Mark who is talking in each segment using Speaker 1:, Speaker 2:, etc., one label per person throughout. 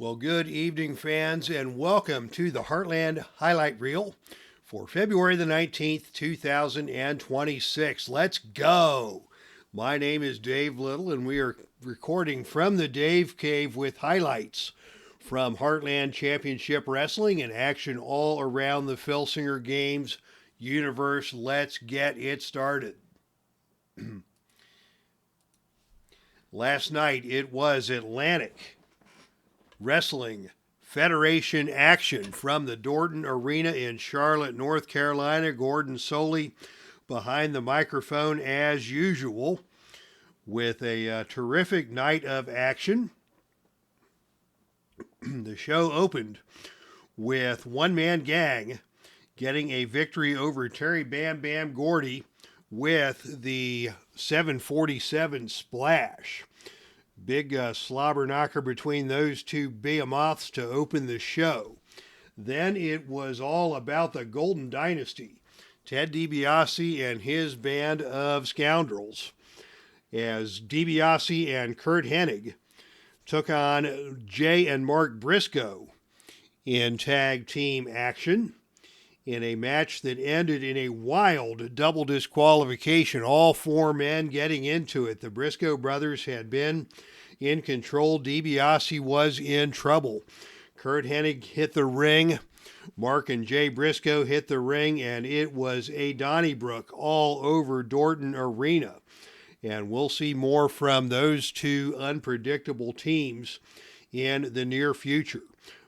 Speaker 1: Well, good evening, fans, and welcome to the Heartland Highlight Reel for February the 19th, 2026. Let's go! My name is Dave Little, and we are recording from the Dave Cave with highlights from Heartland Championship Wrestling and action all around the Filsinger Games Universe. Let's get it started. Last night it was Atlantic Wrestling Federation action from the Dorton Arena in Charlotte, North Carolina. Gordon Soley behind the microphone as usual with a terrific night of action. The show opened with One Man Gang getting a victory over Terry Bam Bam Gordy with the 747 splash. Big slobber knocker between those two behemoths to open the show. Then it was all about the Golden Dynasty, Ted DiBiase and his band of scoundrels, as DiBiase and Curt Hennig took on Jay and Mark Briscoe in tag team action in a match that ended in a wild double disqualification. All four men getting into it. The Briscoe brothers had been in control. DiBiase was in trouble. Curt Hennig hit the ring. Mark and Jay Briscoe hit the ring, and it was a Donnybrook all over Dorton Arena. And we'll see more from those two unpredictable teams in the near future.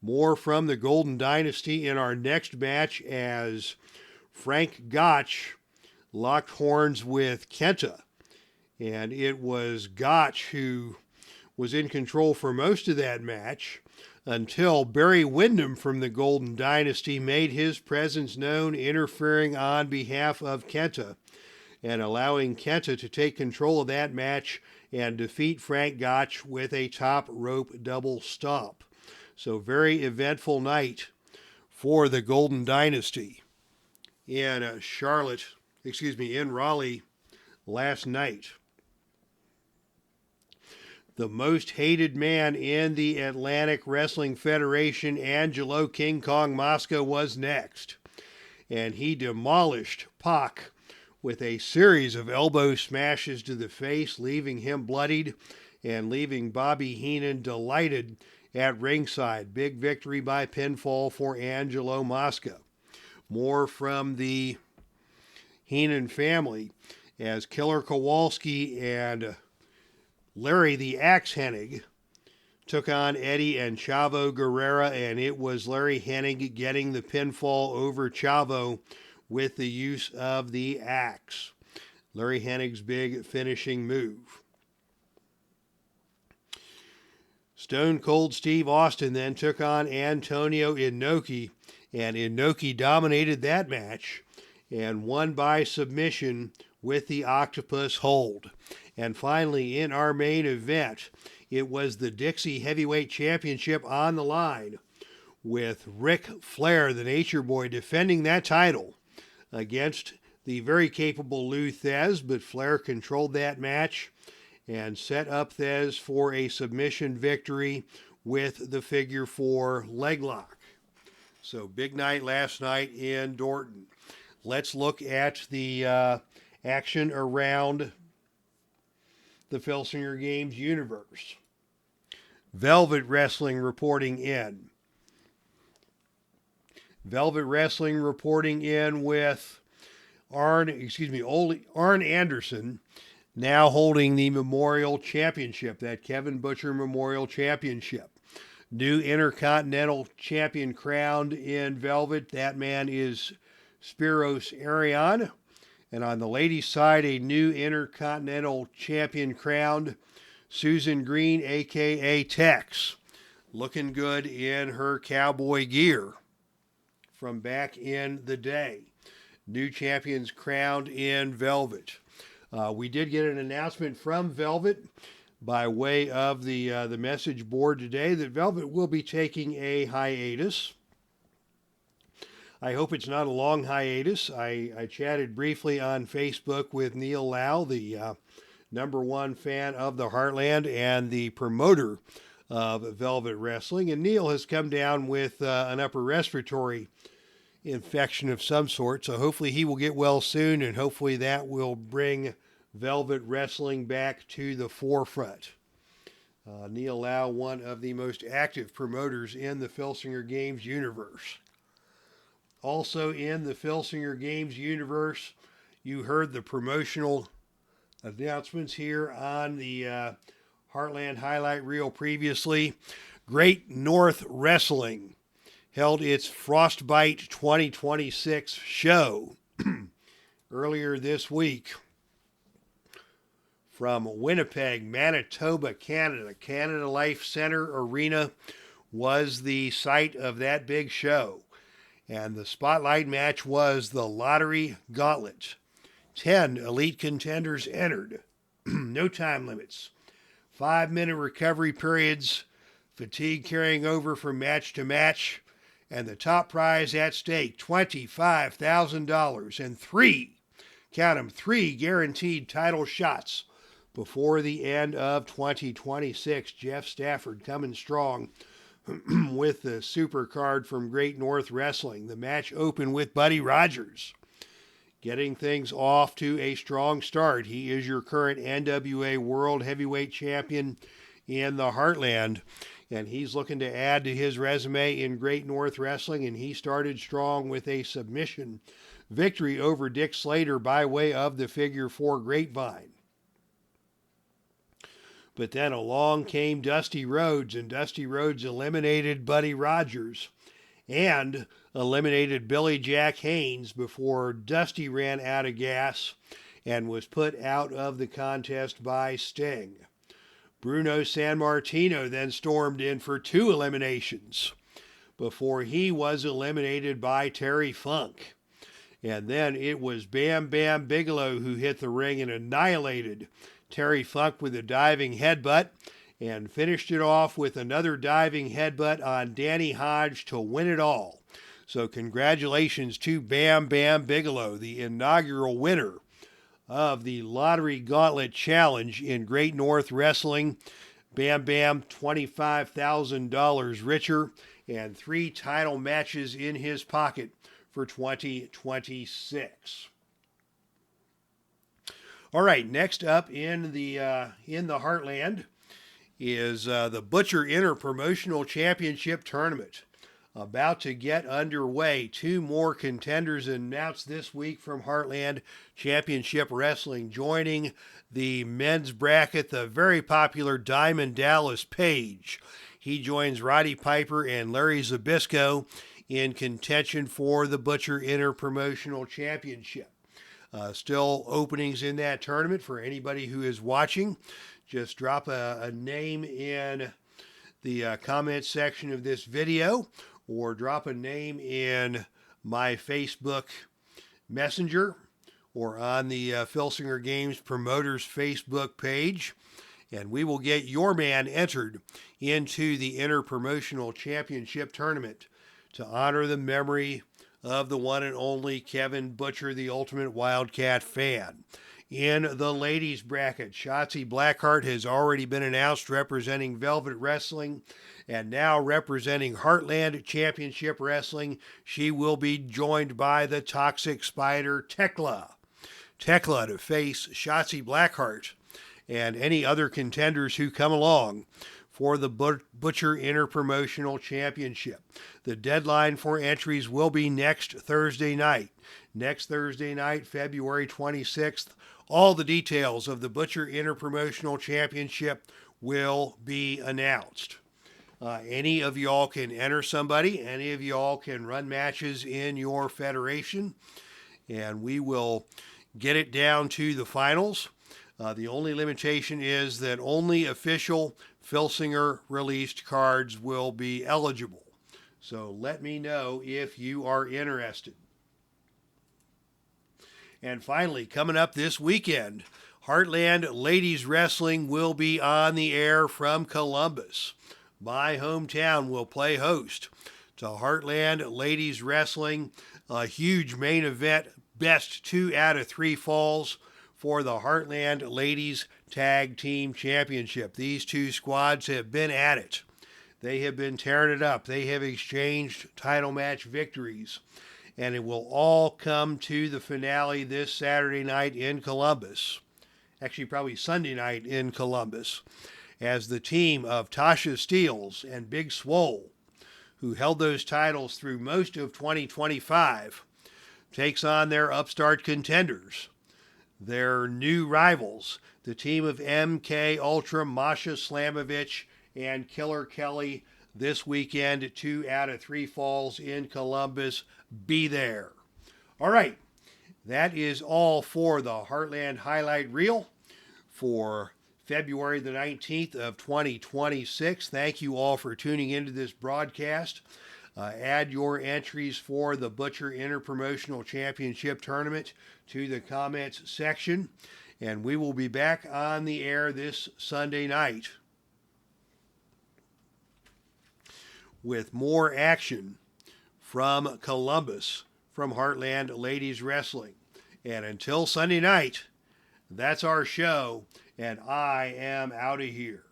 Speaker 1: More from the Golden Dynasty in our next match as Frank Gotch locked horns with Kenta. And it was Gotch who was in control for most of that match until Barry Windham from the Golden Dynasty made his presence known, interfering on behalf of Kenta and allowing Kenta to take control of that match and defeat Frank Gotch with a top rope double stomp. So very eventful night for the Golden Dynasty in in Raleigh last night. The most hated man in the Atlantic Wrestling Federation, Angelo King Kong Mosca, was next. And he demolished Pac with a series of elbow smashes to the face, leaving him bloodied and leaving Bobby Heenan delighted at ringside. Big victory by pinfall for Angelo Mosca. More from the Heenan family as Killer Kowalski and Larry the Axe Hennig took on Eddie and Chavo Guerrera, and it was Larry Hennig getting the pinfall over Chavo with the use of the axe. Larry Hennig's big finishing move. Stone Cold Steve Austin then took on Antonio Inoki, and Inoki dominated that match and won by submission with the octopus hold. And finally, in our main event, it was the Dixie Heavyweight Championship on the line, with Ric Flair, the Nature Boy, defending that title against the very capable Lou Thesz, but Flair controlled that match and set up Thesz for a submission victory with the figure 4 leg lock. So big night last night in Dorton. Let's look at the action around the Filsinger Games Universe. Velvet Wrestling reporting in. Velvet Wrestling reporting in with Arn Anderson now holding the Memorial Championship, that Kevin Butcher Memorial Championship. New Intercontinental Champion crowned in Velvet. That man is Spiros Arion. And on the ladies' side, a new Intercontinental Champion crowned, Susan Green, a.k.a. Tex. Looking good in her cowboy gear from back in the day. New champions crowned in Velvet. We did get an announcement from Velvet by way of the message board today that Velvet will be taking a hiatus. I hope it's not a long hiatus. I chatted briefly on Facebook with Neil Lau, the number one fan of the Heartland and the promoter of Velvet Wrestling. And Neil has come down with an upper respiratory infection of some sort. So hopefully he will get well soon, and hopefully that will bring Velvet Wrestling back to the forefront. Neil Lau, one of the most active promoters in the Filsinger Games universe. Also in the Filsinger Games universe, you heard the promotional announcements here on the Heartland highlight reel previously. Great North Wrestling held its Frostbite 2026 show earlier this week. From Winnipeg, Manitoba, Canada. Canada Life Center Arena was the site of that big show. And the spotlight match was the Lottery Gauntlet. 10 elite contenders entered. No time limits. 5-minute recovery periods. Fatigue carrying over from match to match. And the top prize at stake, $25,000 and three guaranteed title shots before the end of 2026. Jeff Stafford coming strong with the super card from Great North Wrestling. The match opened with Buddy Rogers getting things off to a strong start. He is your current NWA World Heavyweight Champion in the Heartland, and he's looking to add to his resume in Great North Wrestling, and he started strong with a submission victory over Dick Slater by way of the figure 4 grapevine. But then along came Dusty Rhodes, and Dusty Rhodes eliminated Buddy Rogers and eliminated Billy Jack Haynes before Dusty ran out of gas and was put out of the contest by Sting. Bruno Sammartino then stormed in for 2 eliminations before he was eliminated by Terry Funk. And then it was Bam Bam Bigelow who hit the ring and annihilated Terry Funk with a diving headbutt and finished it off with another diving headbutt on Danny Hodge to win it all. So congratulations to Bam Bam Bigelow, the inaugural winner of the Lottery Gauntlet Challenge in Great North Wrestling. Bam Bam, $25,000 richer and 3 title matches in his pocket for 2026. All right, next up in the Heartland is the Butcher Interpromotional Championship Tournament. About to get underway. 2 more contenders announced this week from Heartland Championship Wrestling. Joining the men's bracket, the very popular Diamond Dallas Page. He joins Roddy Piper and Larry Zbyszko in contention for the Butcher Interpromotional Championship. Still openings in that tournament for anybody who is watching. Just drop a name in the comment section of this video, or drop a name in my Facebook Messenger or on the Filsinger Games Promoters Facebook page, and we will get your man entered into the Interpromotional Championship Tournament to honor the memory of the one and only Kevin Butcher, the Ultimate Wildcat Fan. In the ladies bracket, Shotzi Blackheart has already been announced representing Velvet Wrestling, and now representing Heartland Championship Wrestling, she will be joined by the Toxic Spider Tekla. Tekla to face Shotzi Blackheart and any other contenders who come along for the Butcher Interpromotional Championship. The deadline for entries will be next Thursday night. Next Thursday night, February 26th. All the details of the Butcher Interpromotional Championship will be announced. Any of y'all can enter somebody. Any of y'all can run matches in your federation. And we will get it down to the finals. The only limitation is that only official Filsinger released cards will be eligible. So let me know if you are interested. And finally, coming up this weekend, Heartland Ladies Wrestling will be on the air from Columbus. My hometown will play host to Heartland Ladies Wrestling, a huge main event, best 2 out of 3 falls for the Heartland Ladies Tag Team Championship. These 2 squads have been at it They have been tearing it up. They have exchanged title match victories. And it will all come to the finale this Saturday night in Columbus. Actually, probably Sunday night in Columbus, as the team of Tasha Steeles and Big Swole, who held those titles through most of 2025, takes on their upstart contenders, their new rivals, the team of MK Ultra, Masha Slamovich, and Killer Kelly, this weekend, 2 out of 3 falls in Columbus. Be there. All right, that is all for the Heartland Highlight Reel for February the 19th of 2026. Thank you all for tuning into this broadcast. Add your entries for the Butcher Interpromotional Championship Tournament to the comments section, and we will be back on the air this Sunday night with more action from Columbus, from Heartland Ladies Wrestling. And until Sunday night, that's our show, and I am out of here.